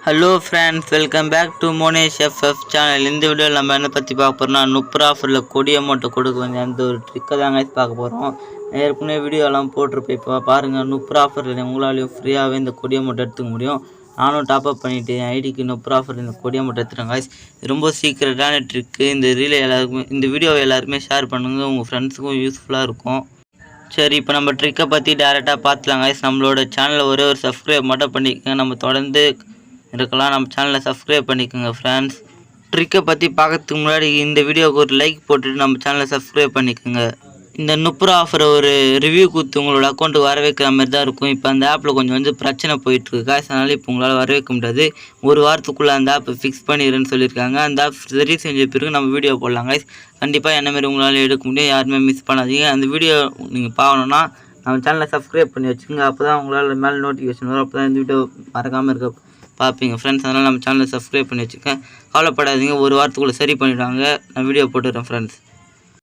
Hello friends, welcome back to Monesh FF channel. இந்த வீடியோவில் நம்ம என்ன பற்றி பார்க்க போகிறோம்னா, நுப்பர் ஆஃபரில் கொடி அமௌண்ட்டை கொடுக்க வேண்டிய அந்த ஒரு ட்ரிக்கை தாங்க பார்க்க போகிறோம். ஏற்கனவே வீடியோலாம் போட்டிருப்பேன். இப்போ பாருங்கள், நுப்பர் ஆஃபரில் உங்களாலையும் ஃப்ரீயாகவே இந்த கொடி அமௌண்ட் எடுத்துக்க முடியும். நானும் டாப்அப் பண்ணிவிட்டு என் ஐடிக்கு நுப்பர் ஆஃபரில் இந்த கொடி அமௌண்ட் எடுத்துட்டேன் காய்ஸ். ரொம்ப சீக்கிரட்டான ட்ரிக்கு. இந்த ரீலை எல்லாருக்குமே, இந்த வீடியோவை எல்லாருமே ஷேர் பண்ணுங்கள், உங்கள் ஃப்ரெண்ட்ஸுக்கும் யூஸ்ஃபுல்லாக இருக்கும். சரி, இப்போ நம்ம ட்ரிக்கை பற்றி டேரெக்டாக பார்த்துலாம் காய்ஸ். நம்மளோட சேனலில் ஒரே ஒரு சப்ஸ்கிரைப் மட்டும் பண்ணிக்கோங்க. நம்ம தொடர்ந்து இருக்கலாம். நம்ம சேனலை சப்ஸ்கிரைப் பண்ணிக்கோங்க ஃப்ரெண்ட்ஸ். ட்ரிக்கை பற்றி பார்க்கறதுக்கு முன்னாடி இந்த வீடியோவுக்கு ஒரு லைக் போட்டுட்டு நம்ம சேனலை சப்ஸ்கிரைப் பண்ணிக்கோங்க. இந்த நுப்பர் ஆஃபரை ஒரு ரிவ்யூ கொடுத்து உங்களோட அக்கௌண்ட்டுக்கு வர வைக்கிற மாதிரி தான் இருக்கும். இப்போ அந்த ஆப்பில் கொஞ்சம் பிரச்சனை போயிட்டுருக்கு காசு, அதனால் இப்போ உங்களால் வர வைக்க முடியாது. ஒரு வாரத்துக்குள்ளே அந்த ஆப்பை ஃபிக்ஸ் பண்ணிடுறேன்னு சொல்லியிருக்காங்க. அந்த ஆப் சரி செஞ்ச பிறகு நம்ம வீடியோ போடலாம் காய்ஸ். கண்டிப்பாக என்ன மாதிரி உங்களால் எடுக்க முடியும், யாருமே மிஸ் பண்ணாதீங்க. அந்த வீடியோ நீங்கள் பார்க்கணுன்னா நம்ம சேனலை சப்ஸ்கிரைப் பண்ணி வச்சுக்கோங்க. அப்போ தான் உங்களால் மேலே நோட்டிஃபிகேஷன் வரும். அப்போ தான் இந்த வீடியோ மறக்காமல் இருக்க பார்ப்பீங்க ஃப்ரெண்ட்ஸ். அதனால் நம்ம சேனலை சப்ஸ்கிரைப் பண்ணி வச்சுக்கேன். கவலைப்படாதீங்க, ஒரு வாரத்துக்குள்ளே சரி பண்ணிவிடுவாங்க. நான் வீடியோ போட்டுக்கிறேன் ஃப்ரெண்ட்ஸ்.